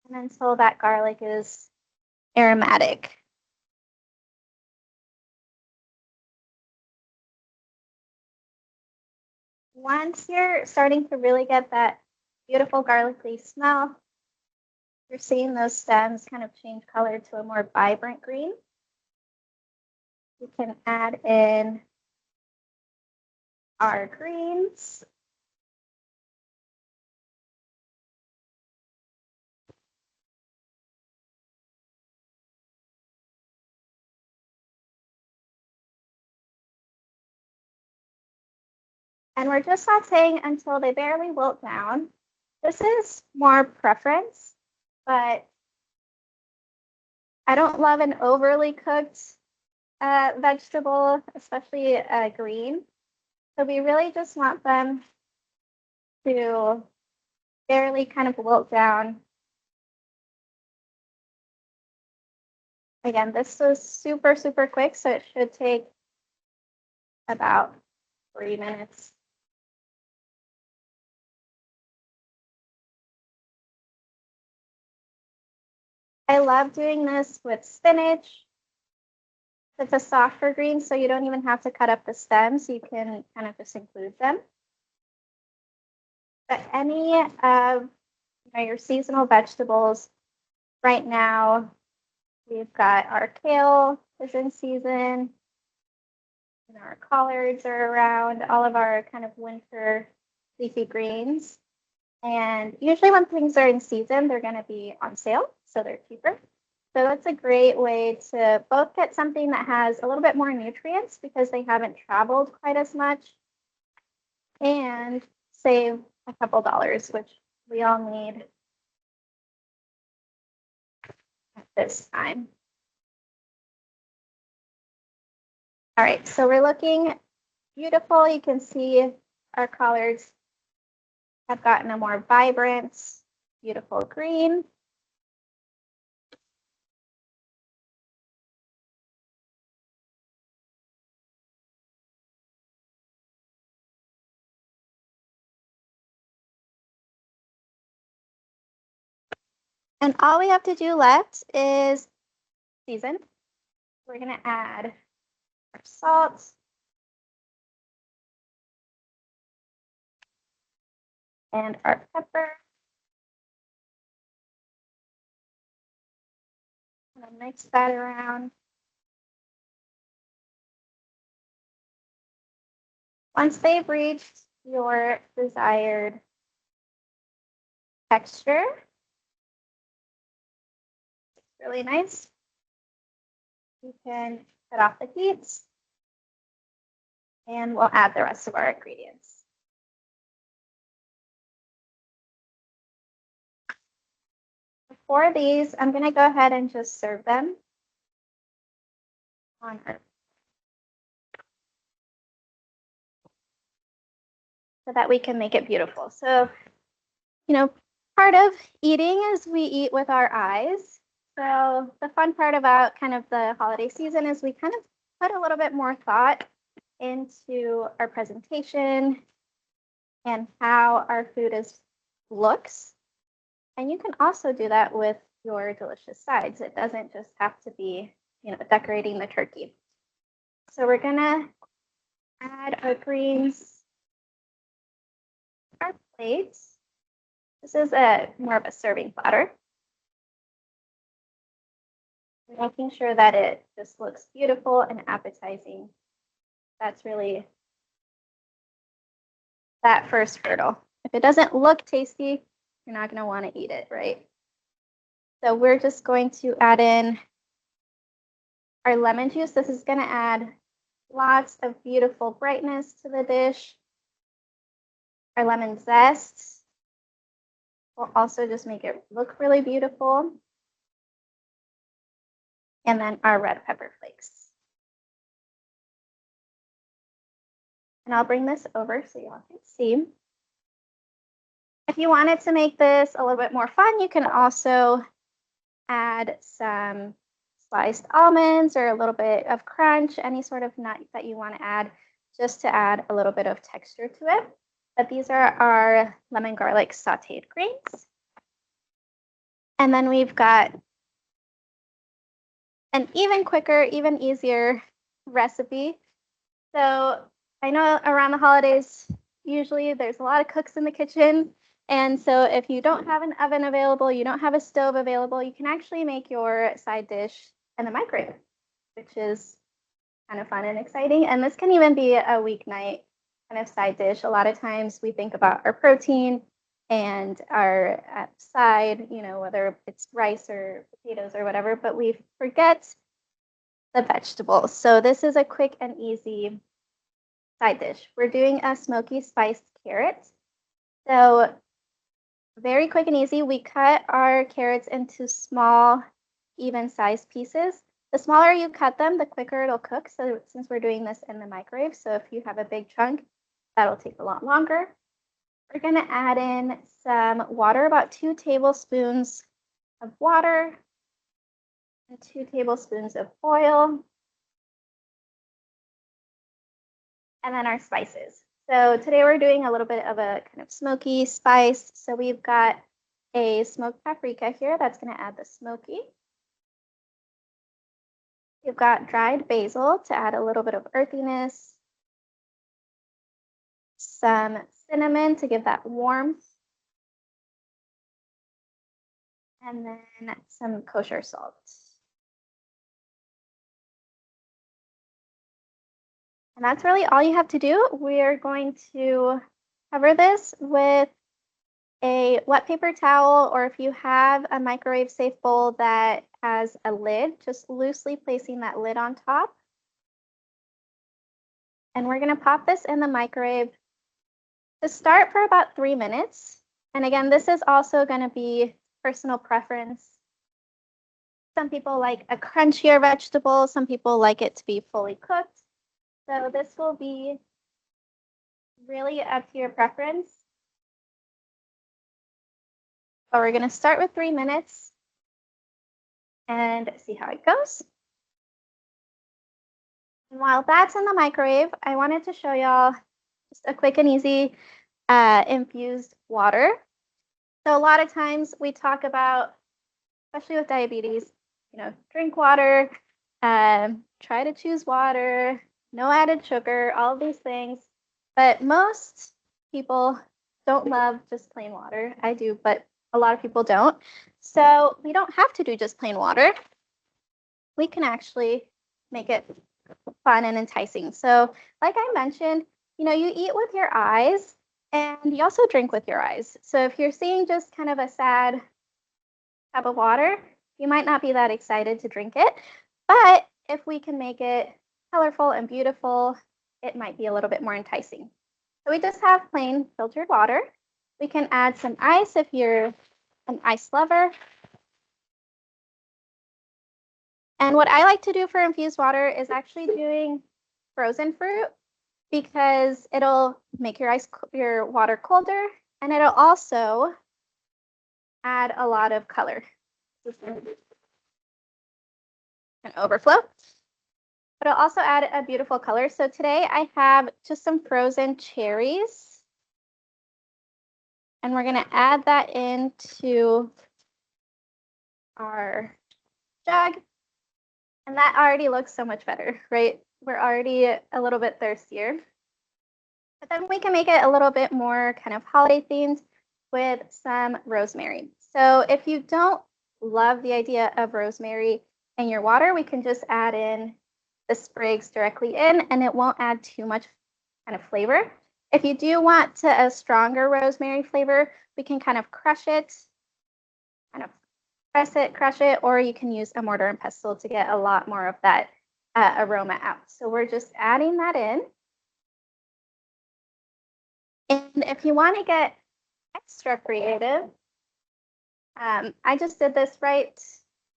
and until that garlic is aromatic. Once you're starting to really get that beautiful garlicky smell, you're seeing those stems kind of change color to a more vibrant green. You can add in our greens. And we're just sauteing until they barely wilt down. This is more preference, but I don't love an overly cooked vegetable, especially green. So we really just want them to barely kind of wilt down. Again, this was super quick, so it should take about 3 minutes. I love doing this with spinach. It's a softer green, so you don't even have to cut up the stems. You can kind of just include them. But any of your seasonal vegetables, right now, we've got our kale is in season. And our collards are around, all of our kind of winter leafy greens. And usually when things are in season, they're going to be on sale, so they're cheaper. So that's a great way to both get something that has a little bit more nutrients because they haven't traveled quite as much, and save a couple dollars, which we all need at this time. All right, so we're looking beautiful. You can see our collards have gotten a more vibrant, beautiful green. And all we have to do left is season. We're going to add our salt. And our pepper. And mix that around. Once they've reached your desired texture, it's really nice. You can cut off the heat and we'll add the rest of our ingredients. For these, I'm going to go ahead and just serve them on our so that we can make it beautiful. So, part of eating is we eat with our eyes. So the fun part about kind of the holiday season is we kind of put a little bit more thought into our presentation and how our food looks. And you can also do that with your delicious sides. It doesn't just have to be, decorating the turkey. So we're gonna add our greens, our plates. This is more of a serving platter. Making sure that it just looks beautiful and appetizing. That's really that first hurdle. If it doesn't look tasty, you're not going to want to eat it, right? So we're just going to add in our lemon juice. This is going to add lots of beautiful brightness to the dish. Our lemon zest will also just make it look really beautiful. And then our red pepper flakes. And I'll bring this over so y'all can see. If you wanted to make this a little bit more fun, you can also add some sliced almonds or a little bit of crunch, any sort of nut that you want to add, just to add a little bit of texture to it. But these are our lemon garlic sauteed greens. And then we've got an even quicker, even easier recipe. So I know around the holidays, usually there's a lot of cooks in the kitchen. And so if you don't have an oven available, you don't have a stove available, you can actually make your side dish in the microwave, which is kind of fun and exciting. And this can even be a weeknight kind of side dish. A lot of times we think about our protein and our side, whether it's rice or potatoes or whatever, but we forget the vegetables. So this is a quick and easy side dish. We're doing a smoky spiced carrot. So very quick and easy. We cut our carrots into small, even sized pieces. The smaller you cut them, the quicker it'll cook. So since we're doing this in the microwave, so if you have a big chunk, that'll take a lot longer. We're going to add in some water, about 2 tablespoons of water and 2 tablespoons of oil. And then our spices. So today we're doing a little bit of a kind of smoky spice. So we've got a smoked paprika here that's going to add the smoky. You've got dried basil to add a little bit of earthiness. Some cinnamon to give that warmth. And then some kosher salt. And that's really all you have to do. We're going to cover this with a wet paper towel, or if you have a microwave safe bowl that has a lid, just loosely placing that lid on top. And we're going to pop this in the microwave to start for about 3 minutes. And again, this is also going to be personal preference. Some people like a crunchier vegetable. Some people like it to be fully cooked. So this will be really up to your preference. So we're going to start with 3 minutes and see how it goes. And while that's in the microwave, I wanted to show y'all just a quick and easy infused water. So a lot of times we talk about, especially with diabetes, drink water, try to choose water, no added sugar, all of these things. But most people don't love just plain water. I do, but a lot of people don't. So we don't have to do just plain water. We can actually make it fun and enticing. So like I mentioned, you eat with your eyes and you also drink with your eyes. So if you're seeing just kind of a sad cup of water, you might not be that excited to drink it. But if we can make it colorful and beautiful, it might be a little bit more enticing. So we just have plain filtered water. We can add some ice if you're an ice lover. And what I like to do for infused water is actually doing frozen fruit because it'll make your water colder and it'll also add a lot of color. An overflow. But it'll also add a beautiful color. So today I have just some frozen cherries. And we're going to add that into our jug. And that already looks so much better, right? We're already a little bit thirstier. But then we can make it a little bit more kind of holiday themed with some rosemary. So if you don't love the idea of rosemary in your water, we can just add in the sprigs directly in and it won't add too much kind of flavor. If you do want a stronger rosemary flavor, we can kind of crush it, kind of press it, crush it, or you can use a mortar and pestle to get a lot more of that aroma out. So we're just adding that in. And if you want to get extra creative, I just did this right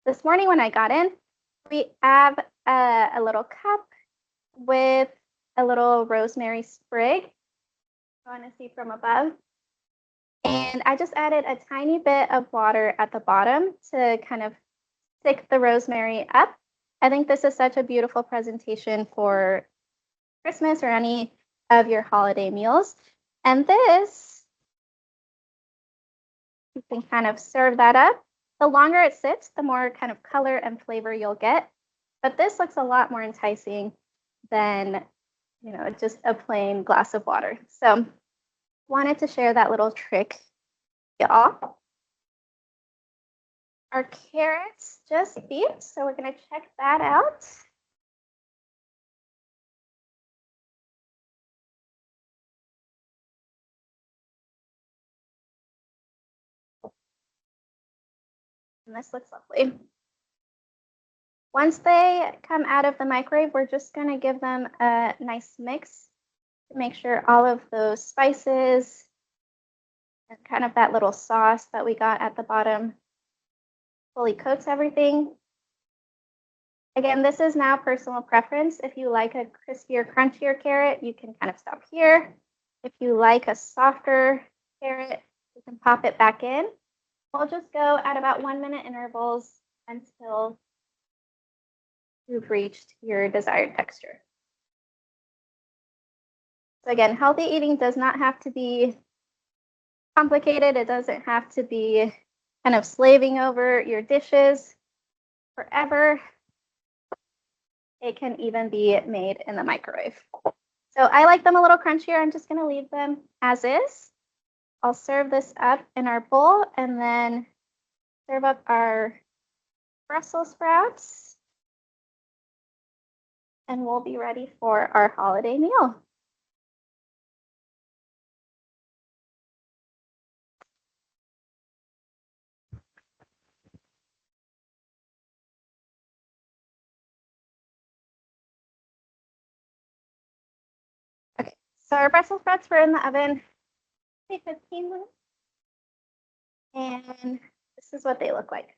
this morning when I got in. We have a little cup with a little rosemary sprig. I want to see from above. And I just added a tiny bit of water at the bottom to kind of stick the rosemary up. I think this is such a beautiful presentation for Christmas or any of your holiday meals. And this, you can kind of serve that up. The longer it sits, the more kind of color and flavor you'll get. But this looks a lot more enticing than, just a plain glass of water. So wanted to share that little trick, y'all. Our carrots just beeped, so we're going to check that out. And this looks lovely. Once they come out of the microwave, we're just going to give them a nice mix to make sure all of those spices and kind of that little sauce that we got at the bottom fully coats everything. Again, this is now personal preference. If you like a crispier, crunchier carrot, you can kind of stop here. If you like a softer carrot, you can pop it back in. We'll just go at about 1 minute intervals until you've reached your desired texture. So again, healthy eating does not have to be complicated. It doesn't have to be kind of slaving over your dishes forever. It can even be made in the microwave. So I like them a little crunchier. I'm just going to leave them as is. I'll serve this up in our bowl and then serve up our Brussels sprouts. And we'll be ready for our holiday meal. Okay, so our Brussels sprouts were in the oven, say 15 minutes. And this is what they look like.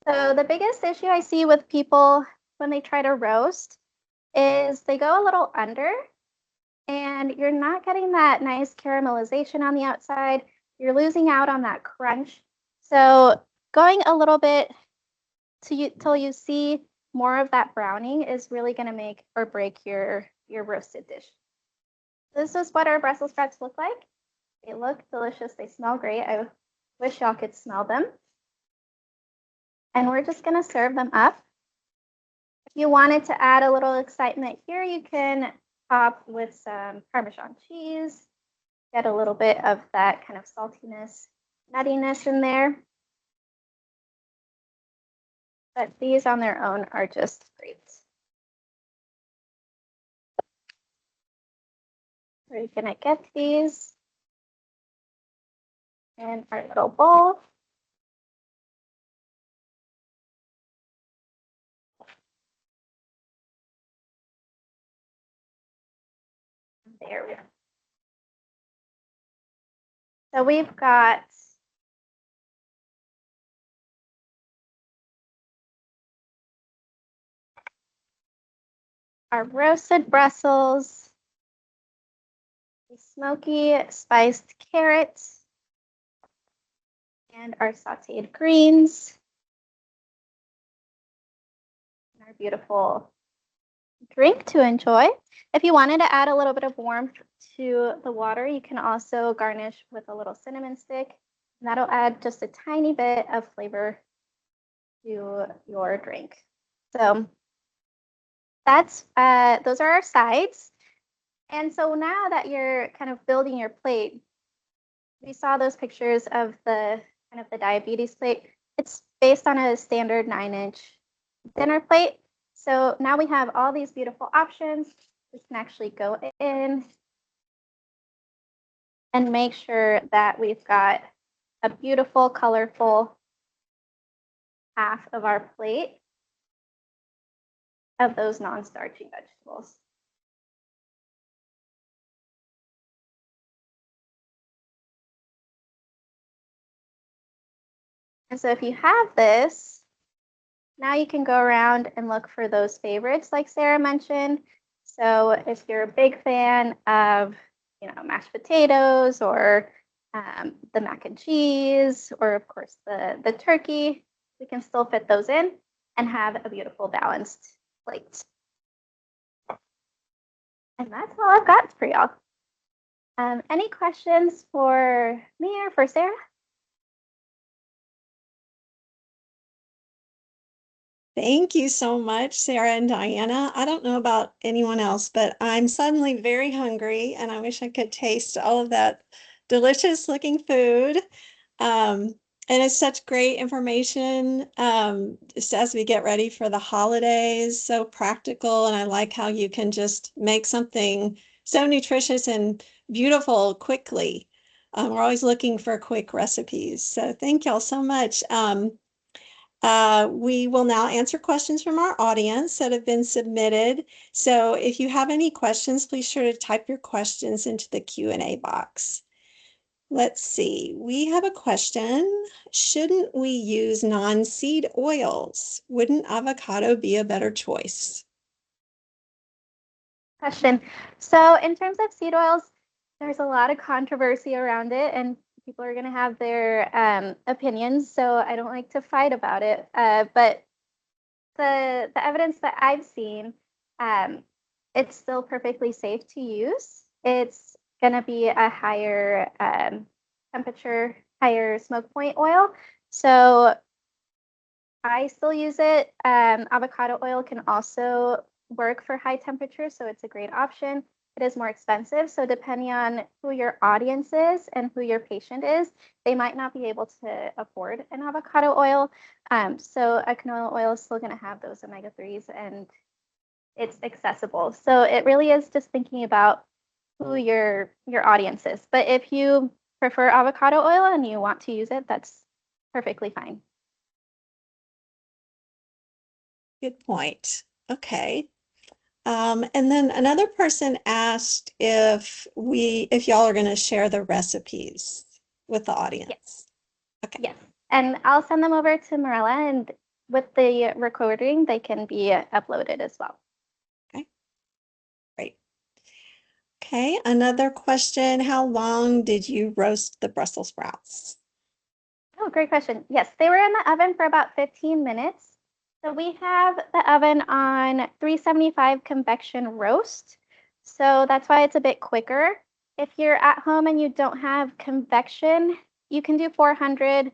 So the biggest issue I see with people when they try to roast is they go a little under and you're not getting that nice caramelization on the outside. You're losing out on that crunch. So going a little bit till you see more of that browning is really going to make or break your roasted dish. This is what our Brussels sprouts look like. They look delicious. They smell great. I wish y'all could smell them. And we're just going to serve them up. If you wanted to add a little excitement here, you can top with some Parmesan cheese, get a little bit of that kind of saltiness, nuttiness in there. But these on their own are just great. We're gonna get these in our little bowl. There we go. So we've got our roasted Brussels, the smoky spiced carrots, and our sauteed greens, and our beautiful drink to enjoy. If you wanted to add a little bit of warmth to the water, you can also garnish with a little cinnamon stick, and that'll add just a tiny bit of flavor to your drink. So that's those are our sides. And so now that you're kind of building your plate, we saw those pictures of the kind of the diabetes plate. It's based on a standard 9-inch dinner plate. So now we have all these beautiful options. We can actually go in and make sure that we've got a beautiful, colorful half of our plate of those non-starchy vegetables. And so if you have this, now you can go around and look for those favorites like Sarah mentioned. So if you're a big fan of, mashed potatoes or the mac and cheese, or of course the turkey, we can still fit those in and have a beautiful balanced plate. And that's all I've got for y'all. Any questions for me or for Sarah? Thank you so much, Sarah and Diana. I don't know about anyone else, but I'm suddenly very hungry and I wish I could taste all of that delicious looking food. And it's such great information just as we get ready for the holidays, so practical. And I like how you can just make something so nutritious and beautiful quickly. We're always looking for quick recipes. So thank y'all so much. We will now answer questions from our audience that have been submitted. So if you have any questions, please sure to type your questions into the Q&A box. Let's see, we have a question. Shouldn't we use non-seed oils? Wouldn't avocado be a better choice? Question. So in terms of seed oils, there's a lot of controversy around it and people are going to have their opinions. So I don't like to fight about it. But the evidence that I've seen, it's still perfectly safe to use. It's going to be a higher temperature, higher smoke point oil. So I still use it. Avocado oil can also work for high temperatures, so it's a great option. It is more expensive, so depending on who your audience is and who your patient is, they might not be able to afford an avocado oil. So a canola oil is still going to have those omega-3s and it's accessible. So it really is just thinking about who your audience is. But if you prefer avocado oil and you want to use it, that's perfectly fine. Good point. Okay. And then another person asked if y'all are going to share the recipes with the audience. Yes. Okay. Yes. And I'll send them over to Marilla, and with the recording, they can be uploaded as well. Okay. Great. Okay. Another question. How long did you roast the Brussels sprouts? Oh, great question. Yes, they were in the oven for about 15 minutes. So we have the oven on 375 convection roast. So that's why it's a bit quicker. If you're at home and you don't have convection, you can do 400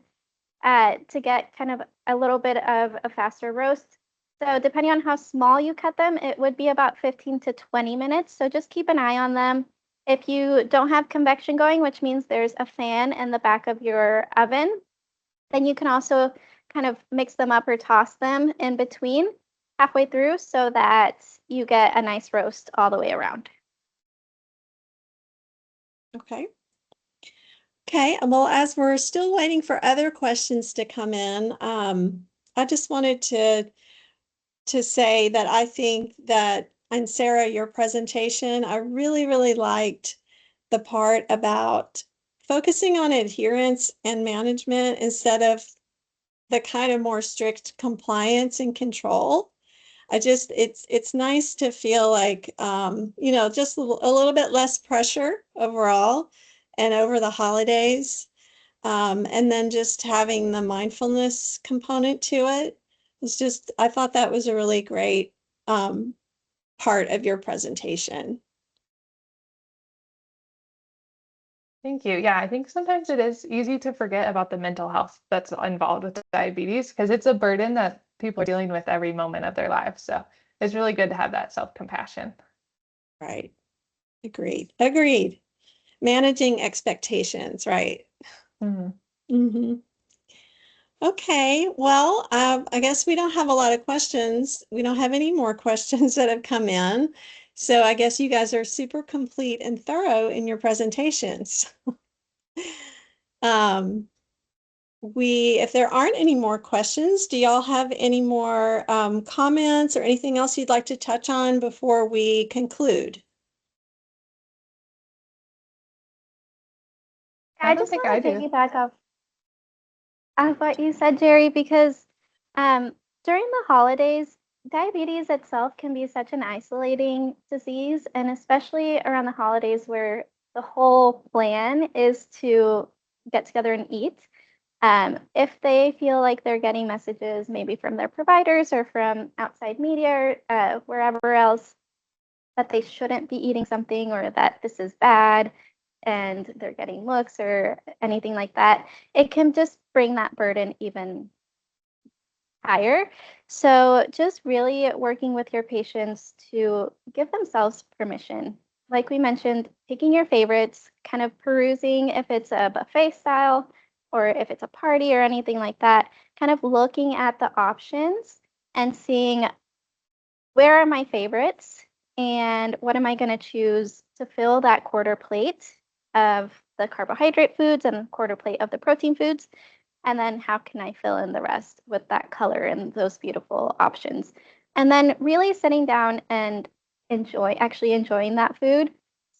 to get kind of a little bit of a faster roast. So depending on how small you cut them, it would be about 15 to 20 minutes. So just keep an eye on them. If you don't have convection going, which means there's a fan in the back of your oven, then you can also kind of mix them up or toss them in between halfway through so that you get a nice roast all the way around. Okay. Okay, well, as we're still waiting for other questions to come in, I just wanted to say that I think that, and Sarah, your presentation, I really, really liked the part about focusing on adherence and management instead of the kind of more strict compliance and control. It's nice to feel like, just a little bit less pressure overall and over the holidays. And then just having the mindfulness component to it was just, I thought that was a really great part of your presentation. Thank you. Yeah, I think sometimes it is easy to forget about the mental health that's involved with diabetes because it's a burden that people are dealing with every moment of their lives. So it's really good to have that self-compassion. Right. Agreed. Agreed. Managing expectations, right? Mhm. Mm-hmm. Okay, well, I guess we don't have a lot of questions. We don't have any more questions that have come in. So I guess you guys are super complete and thorough in your presentations. Um, if there aren't any more questions, do y'all have any more comments or anything else you'd like to touch on before we conclude? I I don't just think I want to do. piggyback off what you said, Jerry, because during the holidays, diabetes itself can be such an isolating disease, and especially around the holidays where the whole plan is to get together and eat. If they feel like they're getting messages maybe from their providers or from outside media or wherever else that they shouldn't be eating something or that this is bad and they're getting looks or anything like that, it can just bring that burden even higher. So, just really working with your patients to give themselves permission. Like we mentioned, picking your favorites, kind of perusing if it's a buffet style or if it's a party or anything like that, kind of looking at the options and seeing where are my favorites and what am I going to choose to fill that quarter plate of the carbohydrate foods and quarter plate of the protein foods, and then how can I fill in the rest with that color and those beautiful options, and then really sitting down and actually enjoying that food.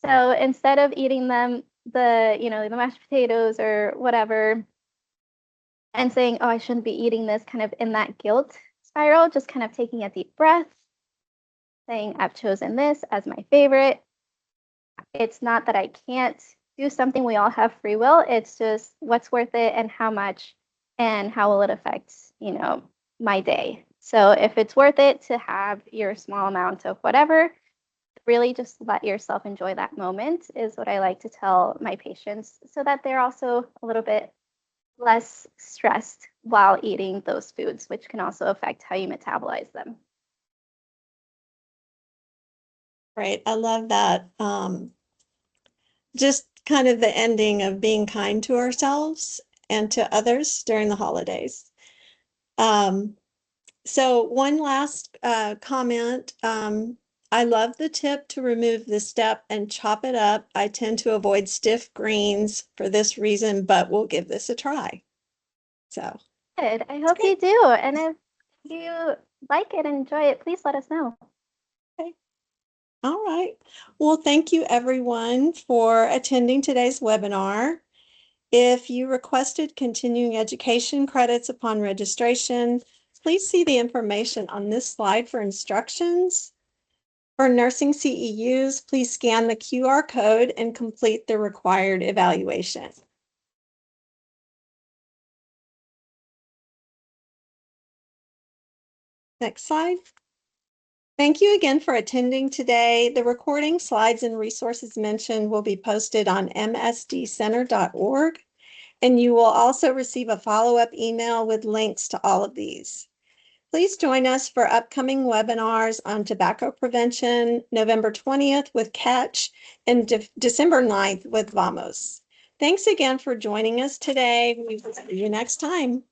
So instead of eating them the mashed potatoes or whatever and saying, oh, I shouldn't be eating this, kind of in that guilt spiral, just kind of taking a deep breath, saying, I've chosen this as my favorite. It's not that I can't do something. We all have free will. It's just what's worth it and how much and how will it affect, my day. So if it's worth it to have your small amount of whatever, really just let yourself enjoy that moment is what I like to tell my patients so that they're also a little bit less stressed while eating those foods, which can also affect how you metabolize them. Right. I love that. Just kind of the ending of being kind to ourselves and to others during the holidays. So one last comment. I love the tip to remove the step and chop it up. I tend to avoid stiff greens for this reason, but we'll give this a try. So, Good. I hope you okay. do. And if you like it and enjoy it, please let us know. Okay. All right. Well, thank you everyone for attending today's webinar. If you requested continuing education credits upon registration, please see the information on this slide for instructions. For nursing CEUs, please scan the QR code and complete the required evaluation. Next slide. Thank you again for attending today. The recording, slides, and resources mentioned will be posted on msdcenter.org, and you will also receive a follow-up email with links to all of these. Please join us for upcoming webinars on tobacco prevention, November 20th with Catch and December 9th with Vamos. Thanks again for joining us today. We will see you next time.